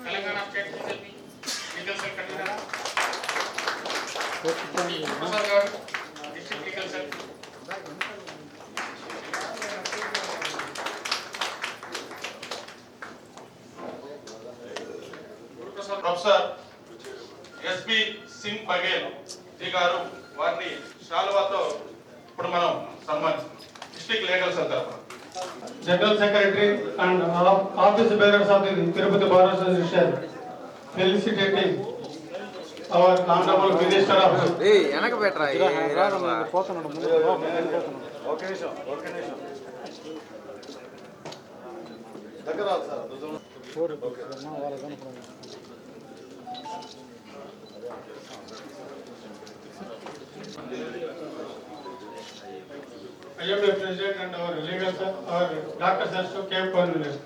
Telangana state BJP legal cell convener Prasad garu, district legal cell. Professor SB Singh Baghel ji garu, వారిని శాలువాతో ఇప్పుడు మనం సన్మానిస్తాం. డిస్ట్రిక్ట్ లీగల్ సెల్ తరఫున General Secretary and office bearers of the Tirupati Bar Association felicitating our Honorable Minister of IMA President and our legal sir, our Dr. Sastu Camp Coordinator.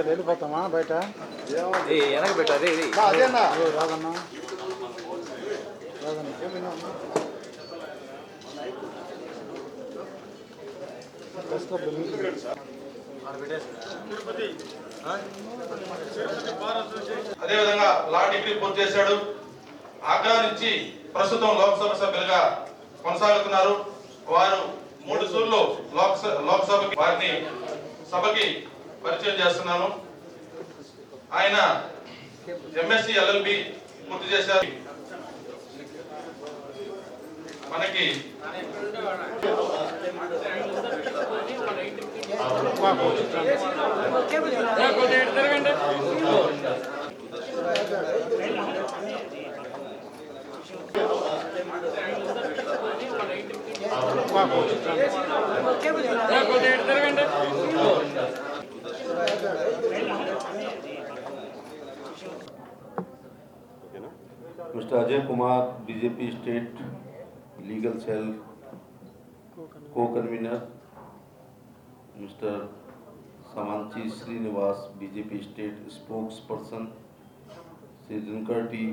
వెళ్ళిపోతామా బయట వెనక పెట్టారు రాదన్నా రాదన్నా అదేవిధంగా లా డిగ్రీ పూర్తి చేశాడు. ఆగ్రా నుంచి ప్రస్తుతం లోక్సభ సభ్యులుగా కొనసాగుతున్నారు. వారు 3 సార్లు లోక్సభకి వారిని సభకి పరిచయం చేస్తున్నాను. ఆయన ఎంఎస్సి ఎల్ఎల్బి పూర్తి చేశారు. మనకి Mr. Ajay Kumar, BJP State Legal Cell Co-Convener, Mr. Samanchi Srinivas, BJP State Spokesperson, Sri Zinkarti,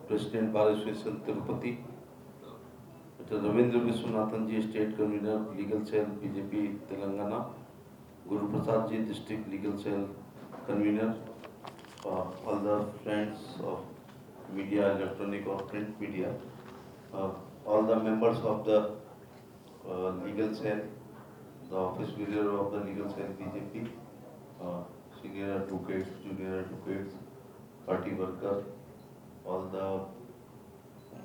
President Bar Association Tirupati, Mr. Ravindra Viswanathan Ji, State Convener, Legal Cell BJP Telangana, Guru Prasad Ji, District Legal Cell Convener, all the friends of media, electronic or print media, all the members of the legal cell, the office bearer of the legal cell BJP, senior advocates, junior advocates, party worker, all the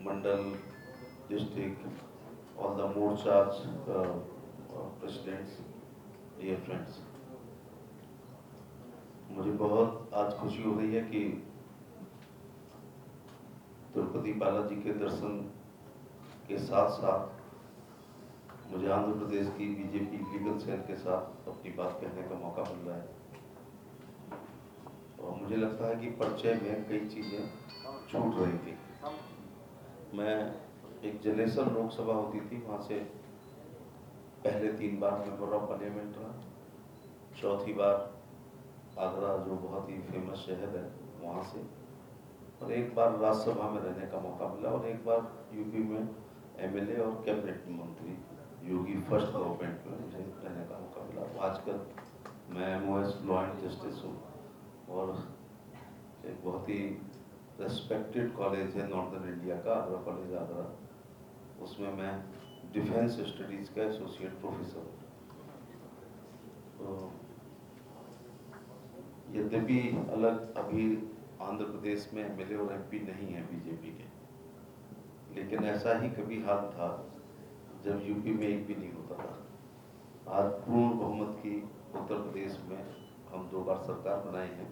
mandal, district, all the morchas, presidents, dear friends. मुझे बहुत आज खुशी हो रही है कि तिरुपति बालाजी के दर्शन के साथ साथ मुझे आंध्र प्रदेश की बीजेपी लीगल सेल के साथ अपनी बात कहने का मौका मिल रहा है। और मुझे लगता है कि परिचय में कई चीज़ें छूट रही थी। मैं एक जलेसर लोकसभा होती थी, वहाँ से पहले 3 बार मेंबर ऑफ पार्लियामेंट रहा, चौथी बार आगरा जो बहुत ही फेमस शहर है वहाँ से, और एक बार राज्यसभा में रहने का मौका मिला, और एक बार यूपी में एमएलए और कैबिनेट मंत्री योगी फर्स्ट गवर्नमेंट में मुझे रहने का मौका मिला। आजकल मैं MOS लॉ एंड जस्टिस हूँ, और एक बहुत ही रेस्पेक्टेड कॉलेज है नॉर्दर्न इंडिया का, आगरा कॉलेज आगरा, उसमें मैं डिफेंस स्टडीज़ का एसोसिएट प्रोफेसर हूँ। तो यद्यपि अलग अभी आंध्र प्रदेश में एमएलए और MP नहीं है बीजेपी के, लेकिन ऐसा ही कभी हाल था जब यूपी में एक भी नहीं होता था। आज पूर्ण बहुमत की उत्तर प्रदेश में हम 2 बार सरकार बनाए हैं,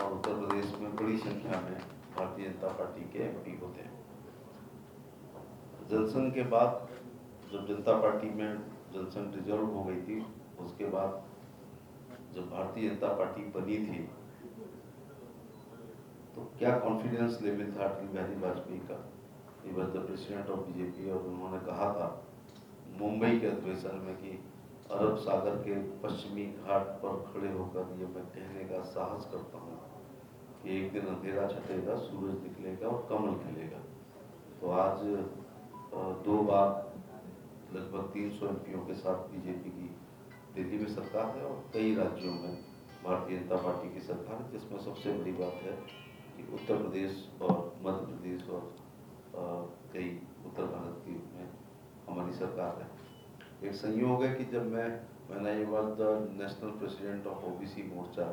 और उत्तर प्रदेश में बड़ी संख्या में भारतीय जनता पार्टी के MP होते हैं। जनसंघ के बाद जब जनता पार्टी में जनसंघ डिजॉल्व हो गई थी, उसके बाद जब भारतीय जनता पार्टी बनी थी तो क्या कॉन्फिडेंस लेवल था अटल बिहारी वाजपेयी का, he was the president of BJP, और उन्होंने कहा था मुंबई के अधिवेशन में कि अरब सागर के पश्चिमी घाट पर खड़े होकर ये मैं कहने का साहस करता हूँ कि एक दिन अंधेरा छटेगा, सूरज निकलेगा और कमल खिलेगा। तो आज 2 बार लगभग 300 एमपीओं के साथ बीजेपी की दिल्ली में सरकार है और कई राज्यों में भारतीय जनता पार्टी की सरकार है, जिसमें सबसे बड़ी बात है कि उत्तर प्रदेश और मध्य प्रदेश और कई उत्तर भारत की में हमारी सरकार है। एक संयोग है कि जब मैं when I was the national president of OBC Morcha,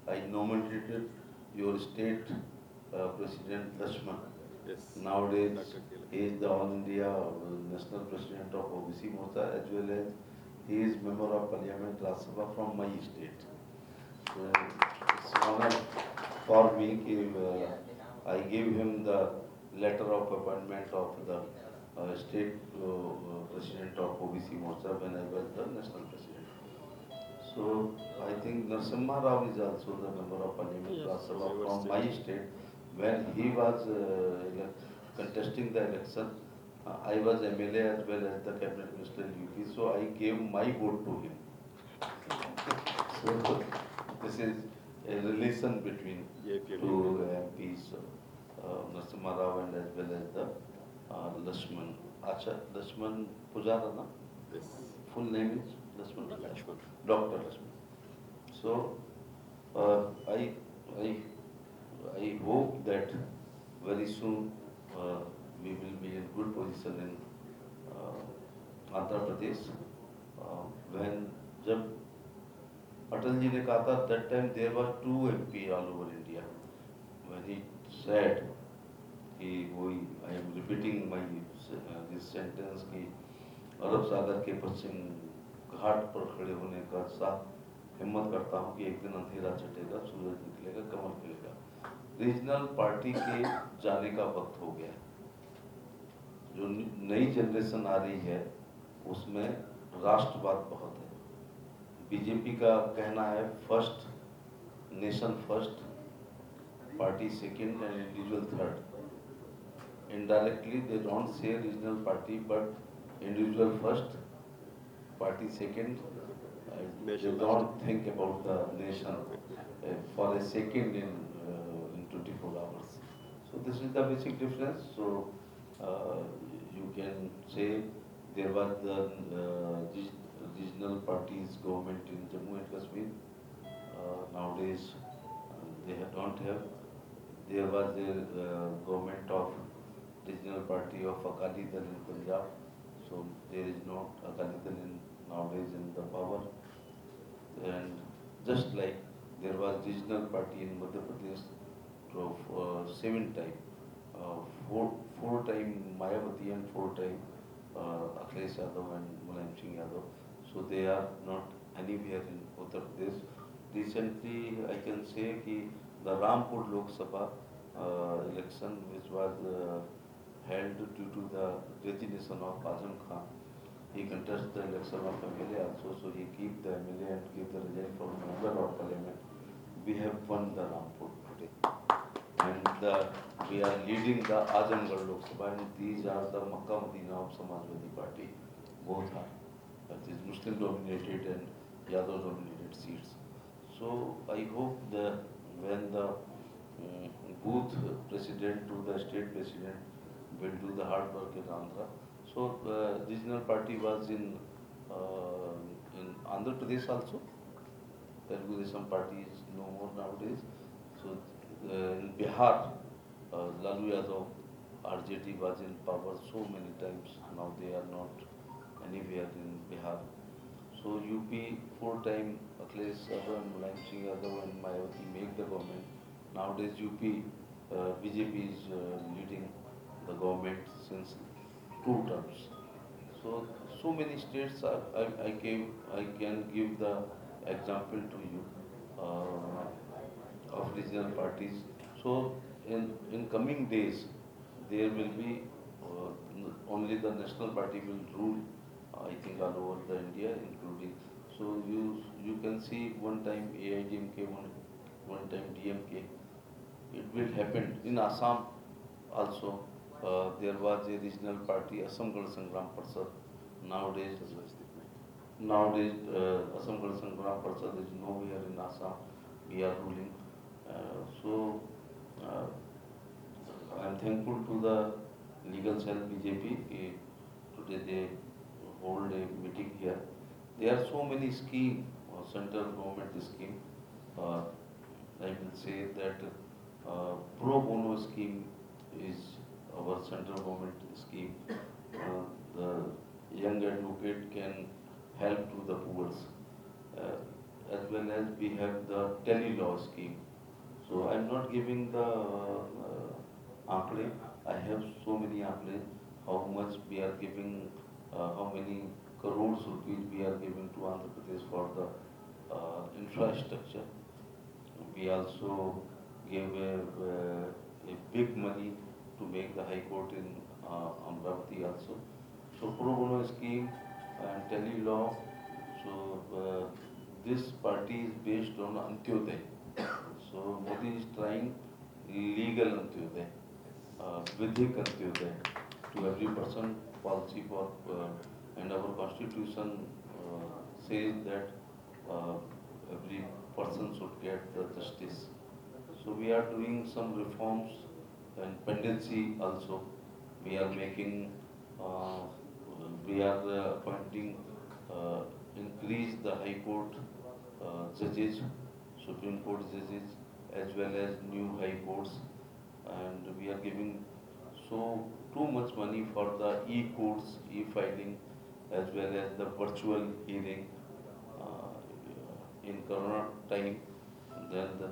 I nominated your state president Lakshman. Yes. Nowadays, he is the All India national president of OBC Morcha, as well as he is member of Parliament Rajya Sabha from my state. So it's an honor for me that I gave him the letter of appointment of the state president of OBC Morcha when I was the national president. So I think Narasimha Rao is also the member of Parliament Rajya Sabha from my state. When he was contesting the election, I was MLA as well as the cabinet minister in UP, so I gave my vote to him. So this is a relation between two MPs, Narasimha Rao and as well as the Lakshman. Acha, Lakshman Pujara, na? Yes. Full name is Lakshman Pujara. Lakshman. Dr. Lakshman. So I hope that very soon we will be in good position in Andhra Pradesh. When जब अटल जी ने कहा था, that time there were 2 MP all over India. When he said कि वही I am repeating my this sentence कि अरब सागर के पश्चिम घाट पर खड़े होने का साथ हिम्मत करता हूँ कि एक दिन अंधेरा छटेगा, सूरज निकलेगा, कमल खिलेगा। रीजनल पार्टी के जाने का वक्त हो गया। जो नई जनरेशन आ रही है उसमें राष्ट्रवाद बहुत है। बीजेपी का कहना है first, nation first, party second and individual third. Indirectly they don't say regional party but individual first, party second. They don't think about the nation for a second in 24 hours. So this is the basic difference. So you can say there was the regional parties government in Jammu and Kashmir. Nowadays they don't have. There was a government of regional party of Akali Dal in Punjab. So there is not Akali Dal nowadays in the power. And just like there was regional party in Madhya Pradesh of 7 time, 4 time Mayawati and 4 time Akhilesh Yadav and Mulayam Singh Yadav. So they are not anywhere in Uttar Pradesh. Recently I can say कि the Rampur Lok Sabha election which was held due to the resignation of Azam Khan. He contested the election of MLA also, so he keep the MLA and keep the resign from member of parliament. We have won the Rampur today, and we are leading the Azamgarh Lok Sabha, and these are the Makkah Madina of Samajwadi Party. Both are, that is Muslim dominated and Yadav dominated seats. So I hope that when the booth president to the state president will do the hard work in Andhra. So regional party was in Andhra Pradesh also. Telugu Desam party is no more nowadays. So in Bihar, Lalu Yadav, RJD was in power so many times. Now they are not anywhere in Bihar. So UP 4 time Akhilesh Yadav and Mulayam Singh Yadav and Mayawati make the government. Nowadays UP BJP is leading the government since 2 terms. So many states are, I can give the example to you of regional parties. So in coming days there will be only the national party will rule, I think all over the India, including. So you can see one time AIDMK, one time DMK. It will happen in Assam also. There was a regional party, Assam Gana Sangram Parsad. Nowadays, Assam Gana Sangram Parsad is nowhere in Assam. We are ruling. So I am thankful to the legal cell BJP. Today they hold a meeting here. There are so many schemes, central government scheme. I will say that pro bono scheme is our central government scheme. The young advocate can help to the poor. As well as we have the tele-law scheme. So I'm not giving the ankle. I have so many ankle. How much we are giving, how many crores rupees we are giving to Andhra Pradesh for the infrastructure. We also gave a big money to make the High Court in Amravati also. So pro bono scheme and tele-law. So this party is based on Antyodaya. So Modi is trying legal Antyodaya, Vidhik Antyodaya to every person policy for, and our constitution says that every person should get the justice. So we are doing some reforms and pendency also. We are making, we are appointing, increase the High Court judges, Supreme Court judges, as well as new High Courts, and we are giving so too much money for the e-courts, e-filing, as well as the virtual hearing in Corona time. Then the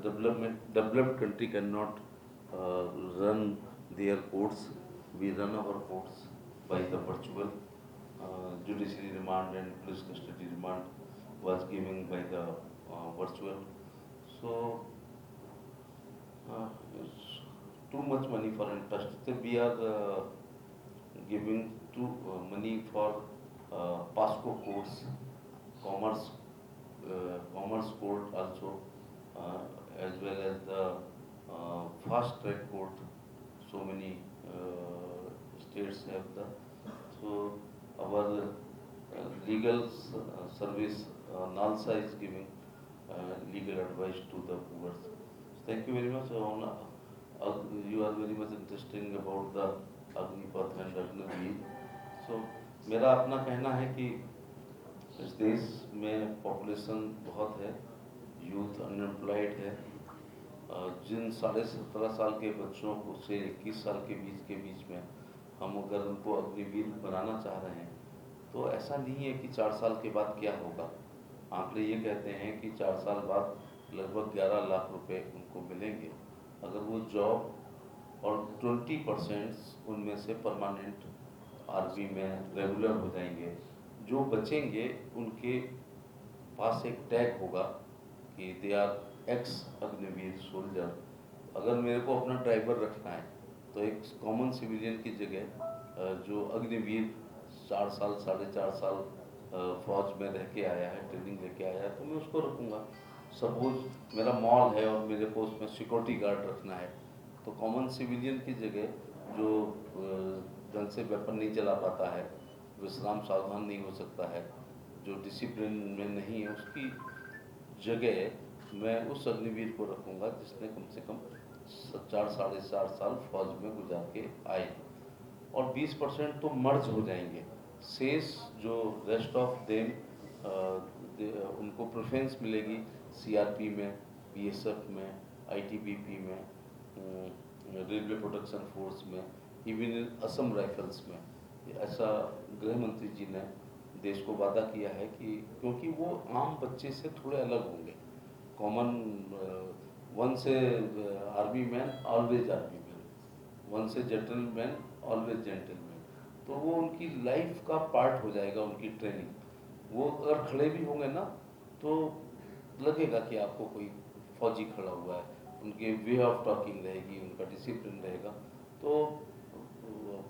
developed country cannot run their courts. We run our courts by the virtual. Judiciary remand and police custody remand was given by the virtual. So it's too much money for infrastructure. We are giving too money for PASCO courts, commerce court also, as well as the fast track court. So many states have the. So our legal service, NALSA is giving legal advice to the poor. Thank you very much. You are very much interesting about the Agnipath and Agniveer. So मेरा अपना कहना है कि इस देश में population बहुत है, यूथ अनएम्प्लॉयड है. जिन 17.5 साल के बच्चों को से 21 साल के बीच में हम अगर उनको अग्निवीर बनाना चाह रहे हैं, तो ऐसा नहीं है कि 4 साल के बाद क्या होगा. आंकड़े ये कहते हैं कि 4 साल बाद लगभग 11 लाख रुपए उनको मिलेंगे अगर वो जॉब, और 20% उनमें से परमानेंट आर्मी में रेगुलर हो जाएंगे. जो बचेंगे उनके पास एक टैग होगा कि they are ex Agniveer soldier. अगर मेरे को अपना ड्राइवर रखना है तो एक कॉमन सिविलियन की जगह जो अग्निवीर 4 साल 4.5 साल फौज में रह के आया है, ट्रेनिंग लेके आया है, तो मैं उसको रखूँगा. सपोज मेरा मॉल है और मेरे को उसमें सिक्योरिटी गार्ड रखना है, तो कॉमन सिविलियन की जगह जो ढंग से वेपन नहीं चला पाता है, विश्राम सावधान नहीं हो सकता है, जो डिसिप्लिन में नहीं है, उसकी जगह मैं उस अग्निवीर को रखूँगा जिसने कम से कम 4-4.5 साल फौज में गुजार के आए. और 20% तो मर्ज हो जाएंगे. शेष जो रेस्ट ऑफ देम उनको प्रेफरेंस मिलेगी सीआरपी में, बीएसएफ में, आईटीबीपी में, रेलवे प्रोटेक्शन फोर्स में, इवन असम राइफल्स में. ऐसा गृह मंत्री जी ने देश को वादा किया है कि क्योंकि वो आम बच्चे से थोड़े अलग होंगे. कॉमन वन से army man always army man, one से जेंटलमैन ऑलवेज जेंटलमैन. तो वो उनकी लाइफ का पार्ट हो जाएगा, उनकी ट्रेनिंग. वो अगर खड़े भी होंगे ना तो लगेगा कि आपको कोई फौजी खड़ा हुआ है. उनके वे ऑफ टॉकिंग रहेगी, उनका डिसिप्लिन रहेगा. तो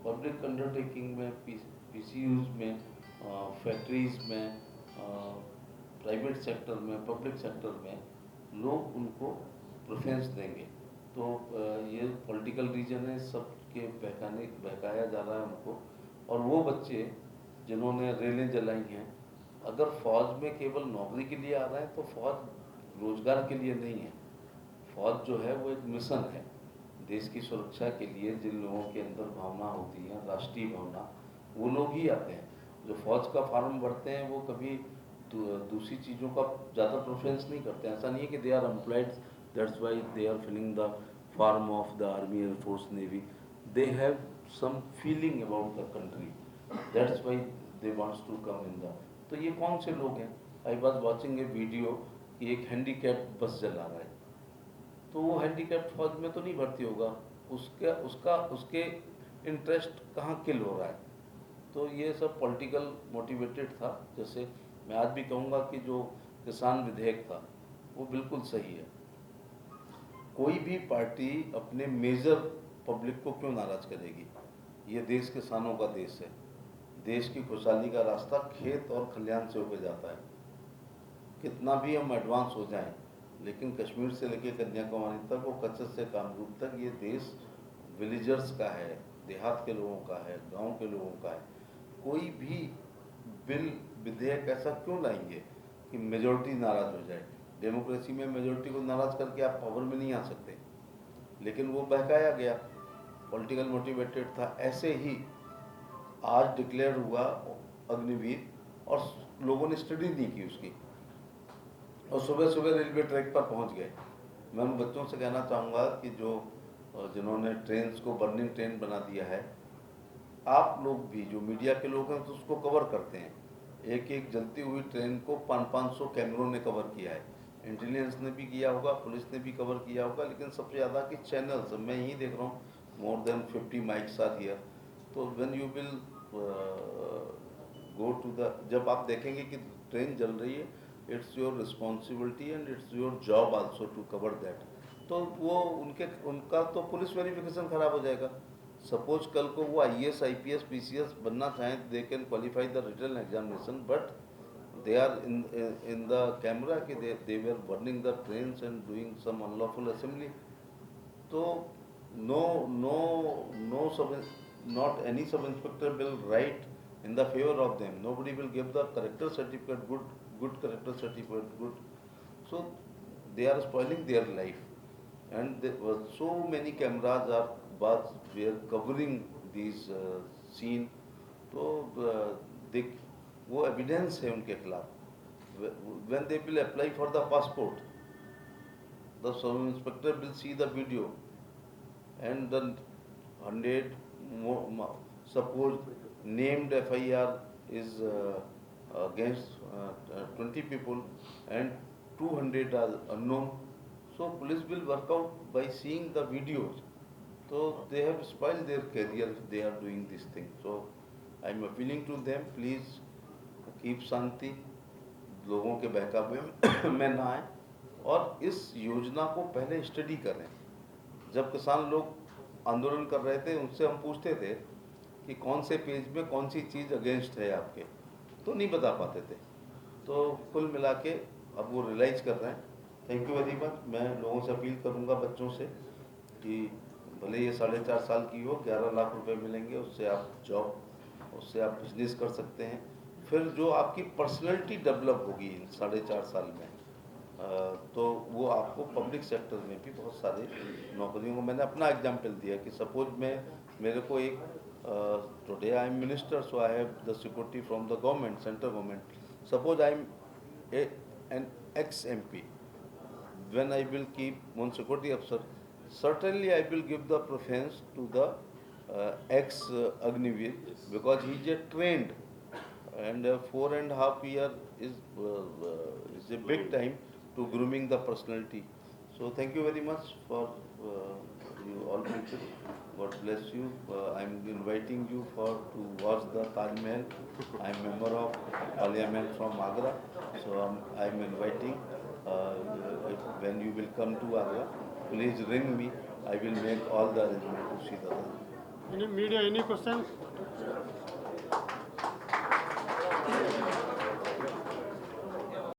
पब्लिक अंडरटेकिंग में, पीसीयूज में, फैक्ट्रीज में, प्राइवेट सेक्टर में, पब्लिक सेक्टर में लोग उनको प्रेफरेंस देंगे। तो ये पॉलिटिकल रीजन है, सबके बहकाया जा रहा है उनको। और वो बच्चे जिन्होंने रेलें जलाई हैं, अगर फौज में केवल नौकरी के लिए आ रहा है तो फौज रोजगार के लिए नहीं है। फौज जो है वो एक मिशन है देश की सुरक्षा के लिए। जिन लोगों के अंदर भावना होती है, राष्ट्रीय भावना, वो लोग ही आते हैं। जो फौज का फॉर्म भरते हैं वो कभी दूसरी चीज़ों का ज़्यादा प्रेफरेंस नहीं करते हैं। ऐसा नहीं है कि they are employed, that's why they are filling the form of the army, air force, navy. They have some feeling about the country, that's why they wants to come in the. तो ये कौन से लोग हैं? I was watching a video कि एक handicapped बस चला रहा है, तो वो हैंडीकैप्ड फौज में तो नहीं भर्ती होगा। उसके इंटरेस्ट कहाँ किल हो रहा है? तो ये सब पॉलिटिकल मोटिवेटेड था। जैसे मैं आज भी कहूँगा कि जो किसान विधेयक था वो बिल्कुल सही है। कोई भी पार्टी अपने मेजर पब्लिक को क्यों नाराज करेगी? ये देश किसानों का देश है। देश की खुशहाली का रास्ता खेत और खलिहान से होकर जाता है। कितना भी हम एडवांस हो जाएं, लेकिन कश्मीर से लेकर कन्याकुमारी तक और कच्छ से कामरूप तक ये देश विलेजर्स का है, देहात के लोगों का है, गांव के लोगों का है। कोई भी बिल, विधेयक ऐसा क्यों लाएंगे कि मेजॉरिटी नाराज हो जाए? डेमोक्रेसी में मेजॉरिटी को नाराज करके आप पावर में नहीं आ सकते। लेकिन वो बहकाया गया, पॉलिटिकल मोटिवेटेड था। ऐसे ही आज डिक्लेयर हुआ अग्निवीर और लोगों ने स्टडी नहीं की उसकी, और सुबह सुबह रेलवे ट्रैक पर पहुंच गए। मैं उन बच्चों से कहना चाहूँगा कि जिन्होंने ट्रेन को बर्निंग ट्रेन बना दिया है, आप लोग भी जो मीडिया के लोग हैं तो उसको कवर करते हैं। एक एक जलती हुई ट्रेन को 500 कैमरों ने कवर किया है। इंटेलिजेंस ने भी किया होगा, पुलिस ने भी कवर किया होगा, लेकिन सबसे ज़्यादा कि चैनल्स, मैं यही देख रहा हूँ, more than 50 mics are here. तो when you will go to the, जब आप देखेंगे कि ट्रेन जल रही है, it's your responsibility and it's your job also to cover that. तो वो उनका तो पुलिस वेरिफिकेशन खराब हो जाएगा। सपोज कल को वो IAS, IPS, PCS बनना चाहें, they can qualify the written examination, but they are in the camera कि they were burning the trains and doing some unlawful assembly. तो not any sub inspector will write in the favor of them. Nobody will give the character certificate, good character certificate, good. So they are spoiling their life, and there were so many cameras were covering these scene. तो वो evidence है उनके खिलाफ। When they will apply for the passport, the sub inspector will see the video, and the 100 suppose named FIR is against 20 people and 200 are unknown. So police will work out by seeing the videos. So they have spoiled their career if they are doing this thing. So I am appealing to them, please keep shanti, लोगों के बहकावे में ना आए, और इस योजना को पहले स्टडी करें। जब किसान लोग आंदोलन कर रहे थे, उनसे हम पूछते थे कि कौन से पेज में कौन सी चीज़ अगेंस्ट है आपके, तो नहीं बता पाते थे। तो कुल मिला के अब वो रियलाइज़ कर रहे हैं। Thank you very much. मैं लोगों से अपील करूँगा, बच्चों से, कि भले ये 4.5 साल की हो, 11 लाख रुपए मिलेंगे, उससे आप जॉब, उससे आप बिजनेस कर सकते हैं। फिर जो आपकी पर्सनैलिटी डेवलप होगी इन 4.5 साल में, तो वो आपको पब्लिक सेक्टर में भी बहुत सारे नौकरियों को, मैंने अपना एग्जाम्पल दिया कि सपोज मेरे को एक today I am minister, so I have the security from the government, central government. Suppose I am an ex MP, when I will keep one security officer, certainly I will give the preference to the ex Agniveer, because he is trained, and 4.5 years is a big time to grooming the personality. So thank you very much for you all people. God bless you. I am inviting you to watch the Taj Mahal. I am member of Parliament from Agra, so I am inviting. When you will come to Agra, please ring me. I will make all the arrangement to see the Taj Mahal. Any media, any questions?